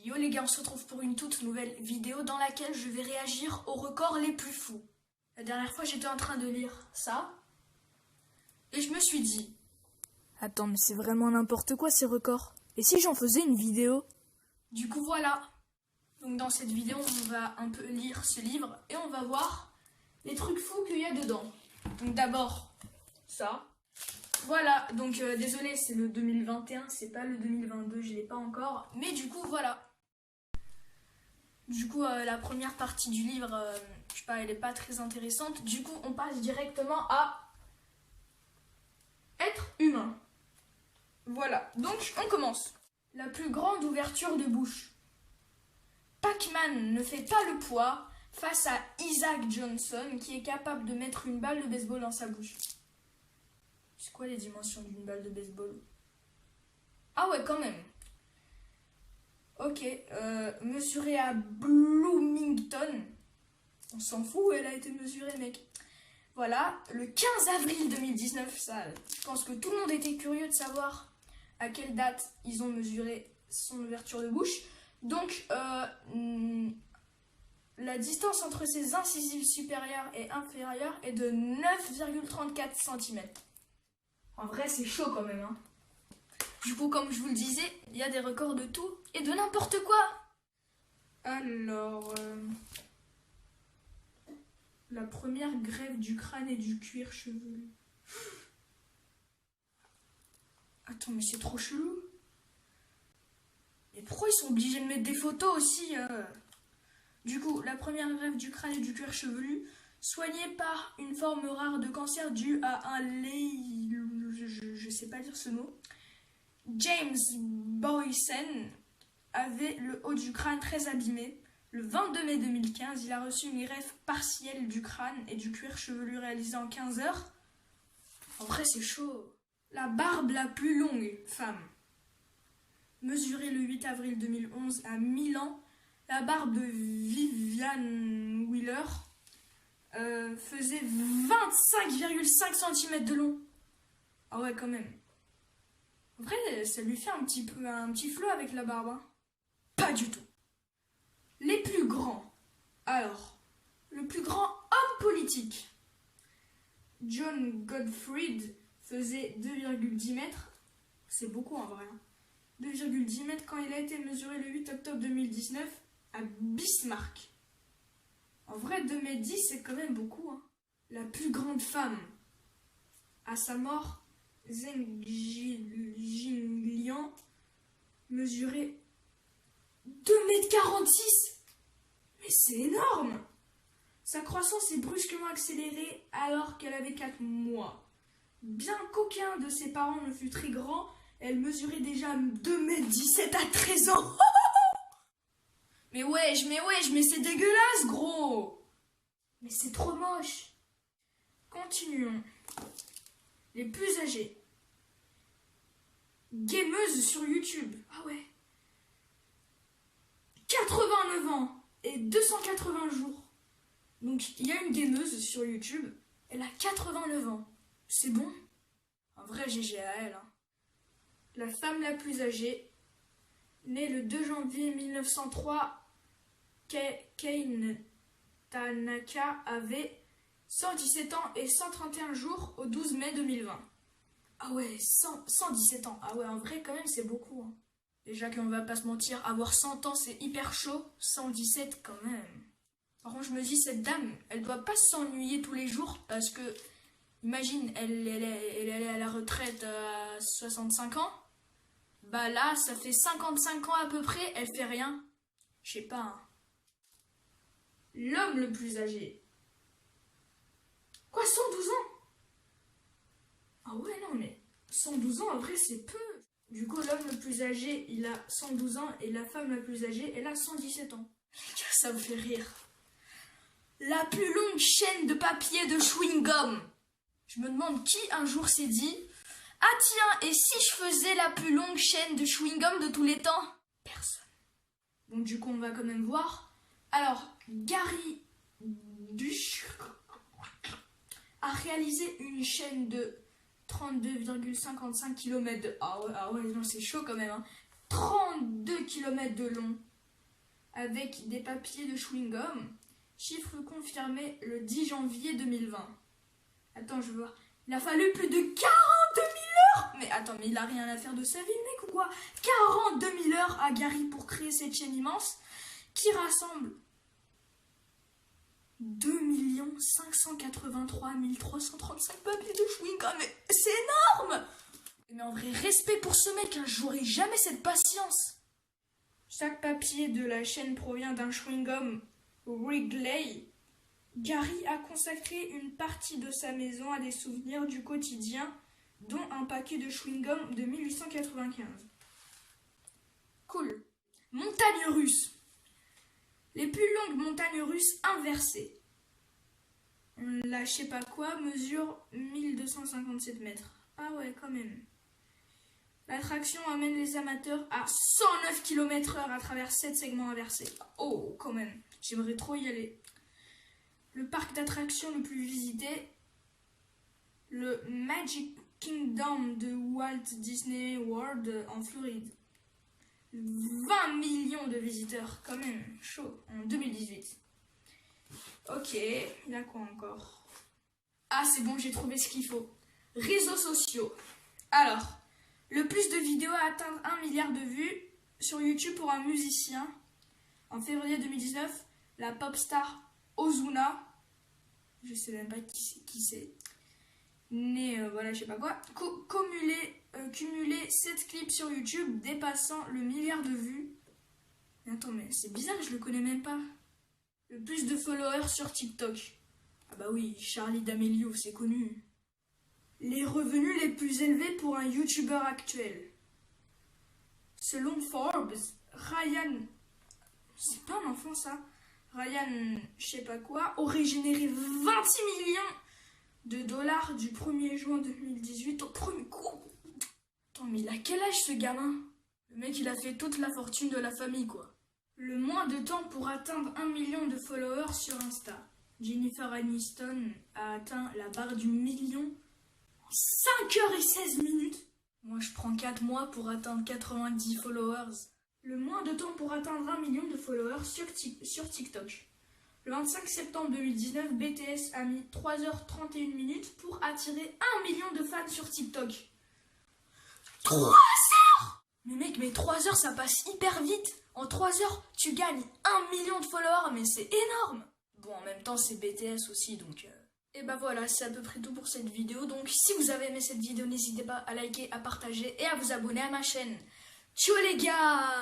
Yo les gars, on se retrouve pour une toute nouvelle vidéo dans laquelle je vais réagir aux records les plus fous. La dernière fois, j'étais en train de lire ça et je me suis dit... Attends, mais c'est vraiment n'importe quoi ces records. Et si j'en faisais une vidéo? Du coup, voilà. Donc dans cette vidéo, on va un peu lire ce livre et on va voir les trucs fous qu'il y a dedans. Donc d'abord, ça. Voilà, donc désolé, c'est le 2021, c'est pas le 2022, je l'ai pas encore. Mais du coup, voilà. Du coup, la première partie du livre, je sais pas, elle est pas très intéressante. Du coup, on passe directement à être humain. Voilà, donc on commence. La plus grande ouverture de bouche. Pac-Man ne fait pas le poids face à Isaac Johnson qui est capable de mettre une balle de baseball dans sa bouche. C'est quoi les dimensions d'une balle de baseball? Ah ouais, quand même. Ok, mesurée à Bloomington. On s'en fout où elle a été mesurée, mec. Voilà, le 15 avril 2019, ça, je pense que tout le monde était curieux de savoir à quelle date ils ont mesuré son ouverture de bouche. Donc, la distance entre ses incisives supérieures et inférieures est de 9,34 cm. En vrai, c'est chaud quand même, hein. Du coup, comme je vous le disais, il y a des records de tout et de n'importe quoi. Alors, la première greffe du crâne et du cuir chevelu. Attends, mais c'est trop chelou. Et pourquoi ils sont obligés de mettre des photos aussi Du coup, la première greffe du crâne et du cuir chevelu, soignée par une forme rare de cancer due à un je sais pas dire ce mot. James Boysen avait le haut du crâne très abîmé. Le 22 mai 2015, il a reçu une greffe partielle du crâne et du cuir chevelu réalisée en 15 heures. En vrai, c'est chaud. La barbe la plus longue, femme. Mesurée le 8 avril 2011 à Milan, la barbe de Vivian Wheeler faisait 25,5 cm de long. Ah ouais, quand même. En vrai, ça lui fait un petit flow avec la barbe. Hein. Pas du tout. Les plus grands. Alors, le plus grand homme politique. John Gottfried faisait 2,10 mètres. C'est beaucoup en vrai. 2,10 mètres quand il a été mesuré le 8 octobre 2019 à Bismarck. En vrai, 2,10 mètres, c'est quand même beaucoup. Hein. La plus grande femme. À sa mort, Zheng Jingliang mesurait 2,46 mètres. Mais c'est énorme! Sa croissance est brusquement accélérée alors qu'elle avait 4 mois. Bien qu'aucun de ses parents ne fût très grand, elle mesurait déjà 2,17 m à 13 ans. Mais wesh, mais c'est dégueulasse, gros! Mais c'est trop moche. Continuons. Les plus âgés. Gameuse sur YouTube. Ah ouais. 89 ans et 280 jours. Donc il y a une gameuse sur YouTube. Elle a 89 ans. C'est bon? En vrai, GG à elle. Hein. La femme la plus âgée, née le 2 janvier 1903, Kane Tanaka, avait 117 ans et 131 jours au 12 mai 2020. Ah ouais, 117 ans. Ah ouais, en vrai, quand même, c'est beaucoup. Hein. Déjà qu'on va pas se mentir, avoir 100 ans, c'est hyper chaud. 117 quand même. Par contre, je me dis, cette dame, elle doit pas s'ennuyer tous les jours parce que, imagine, elle est à la retraite à 65 ans. Bah là, ça fait 55 ans à peu près, elle fait rien. Je sais pas. Hein. L'homme le plus âgé. Quoi, 112 ans? Ah ouais, non, mais 112 ans, en vrai, c'est peu. Du coup, l'homme le plus âgé, il a 112 ans et la femme la plus âgée, elle a 117 ans. Ça me fait rire. La plus longue chaîne de papier de chewing-gum. Je me demande qui un jour s'est dit « Ah tiens, et si je faisais la plus longue chaîne de chewing-gum de tous les temps ?» Personne. Donc du coup, on va quand même voir. Alors, Gary Bush a réalisé une chaîne de 32,55 km de... Ah ouais, non, c'est chaud quand même. Hein. 32 km de long avec des papiers de chewing-gum. Chiffre confirmé le 10 janvier 2020. Attends, je veux voir. Il a fallu plus de 42 000 heures. Mais attends, mais il a rien à faire de sa vie, le mec, ou quoi? 42 000 heures à Gary pour créer cette chaîne immense qui rassemble 2 583 335 papiers de chewing-gum. Mais c'est énorme! Mais en vrai, respect pour ce mec, hein, j'aurais jamais cette patience. Chaque papier de la chaîne provient d'un chewing-gum Wrigley. Gary a consacré une partie de sa maison à des souvenirs du quotidien, dont un paquet de chewing-gum de 1895. Cool. Montagne russe. Les plus longues montagnes russes inversées. La je sais pas quoi mesure 1257 mètres. Ah ouais, quand même. L'attraction amène les amateurs à 109 km/h à travers 7 segments inversés. Oh, quand même. J'aimerais trop y aller. Le parc d'attractions le plus visité, le Magic Kingdom de Walt Disney World en Floride. 20 millions de visiteurs, quand même, chaud, en 2018. Ok, il y a quoi encore? Ah, c'est bon, j'ai trouvé ce qu'il faut. Réseaux sociaux. Alors, le plus de vidéos a atteint 1 milliard de vues sur YouTube pour un musicien. En février 2019, la pop star Ozuna, je sais même pas qui c'est, mais voilà, je sais pas quoi, cumulé 7 clips sur YouTube dépassant le milliard de vues. Mais attends, mais c'est bizarre, je le connais même pas. Le plus de followers sur TikTok. Ah bah oui, Charli D'Amelio, c'est connu. Les revenus les plus élevés pour un YouTuber actuel. Selon Forbes, Ryan, c'est pas un enfant ça, Ryan, je sais pas quoi, aurait généré 26 millions de dollars du 1er juin 2018 au premier coup. Attends, mais il a quel âge ce gamin? Le mec, il a fait toute la fortune de la famille, quoi. Le moins de temps pour atteindre 1 million de followers sur Insta. Jennifer Aniston a atteint la barre du million en 5h16. Moi, je prends 4 mois pour atteindre 90 followers. Le moins de temps pour atteindre 1 million de followers sur TikTok. Le 25 septembre 2019, BTS a mis 3h31 pour attirer 1 million de fans sur TikTok. 3 heures! Mais mec, mais 3 heures, ça passe hyper vite. En 3 heures, tu gagnes 1 million de followers, mais c'est énorme. Bon, en même temps, c'est BTS aussi, donc... Et bah voilà, c'est à peu près tout pour cette vidéo. Donc, si vous avez aimé cette vidéo, n'hésitez pas à liker, à partager et à vous abonner à ma chaîne. Ciao les gars!